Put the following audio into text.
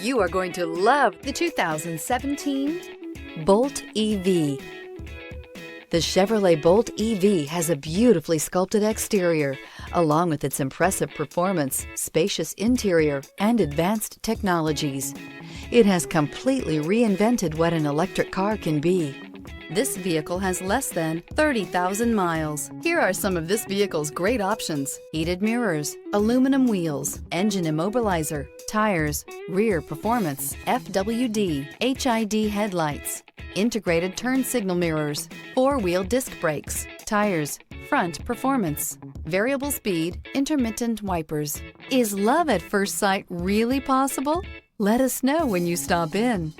You are going to love the 2017 Bolt EV. The Chevrolet Bolt EV has a beautifully sculpted exterior, along with its impressive performance, spacious interior, and advanced technologies. It has completely reinvented what an electric car can be. This vehicle has less than 30,000 miles. Here are some of this vehicle's great options: heated mirrors, aluminum wheels, engine immobilizer, tires, rear performance, FWD, HID headlights, integrated turn signal mirrors, four-wheel disc brakes, tires, front performance, variable speed, intermittent wipers. Is love at first sight really possible? Let us know when you stop in.